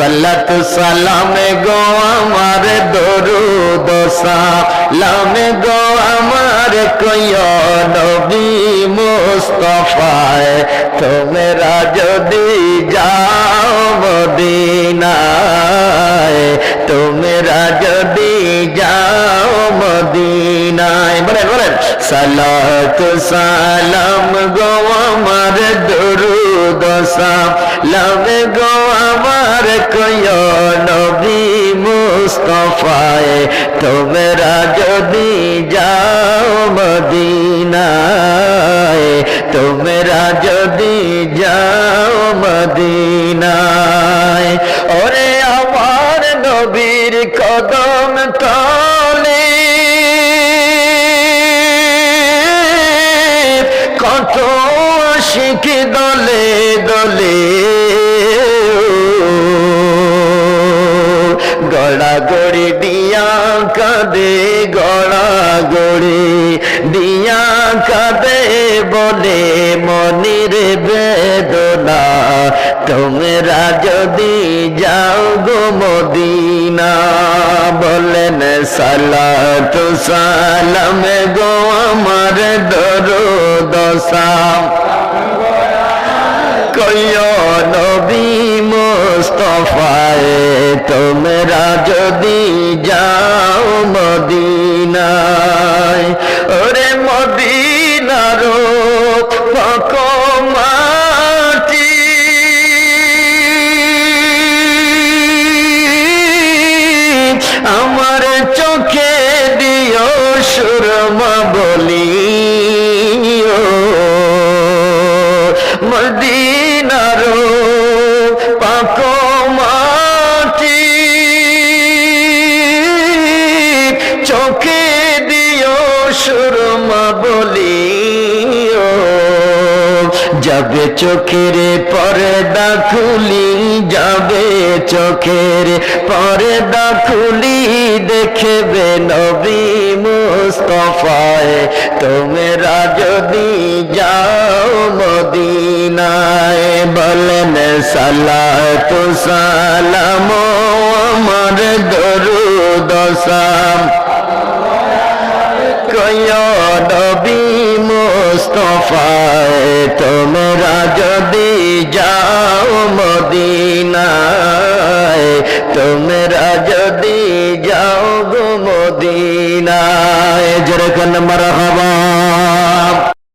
সাল্লাতু সালামে গো আমার দরুদ সালামে গো আমার কইও নবী মুস্তাফায় তোমরা যদি যাও মদিনায় তোমরা যদি যাও মদিনায় বলেন বলেন সালাতু সালাম গো আমার দরুদ সালাম গো আমার কইও নবী মুস্তাফায় তোমরা যদি যাও মদিনায় তোমরা যদি যাও মদিনায় ওরে আমার নবীর কদম তলে কত আশিক দলে দলে গড়াগড়ি দিয়া কাঁদে গড়াগড়ি দিয়া কাঁদে বলে মনির বেদনা তোমরা যদি যাও গো মদিনা বলেন সালাতু সালাম গো আমার দরুদ সালাম কইও নবী মুস্তাফায় তোমরা যদি যাও মদিনায় ওরে মদিনার পাক মাটি আমার চোখে দিও সুরমা বলি মদিনার পাক মাটি চোখে দিও সুরমা বলি যাবে চোখের পর্দা খুলি যাবে চোখের পর্দা খুলি দেখবে নবী মুস্তাফায় তোমরা যদি যাও মদিনায় বলেন সালাতু সালাম আমার দরুদ সালাম কইও নবী মুস্তাফায়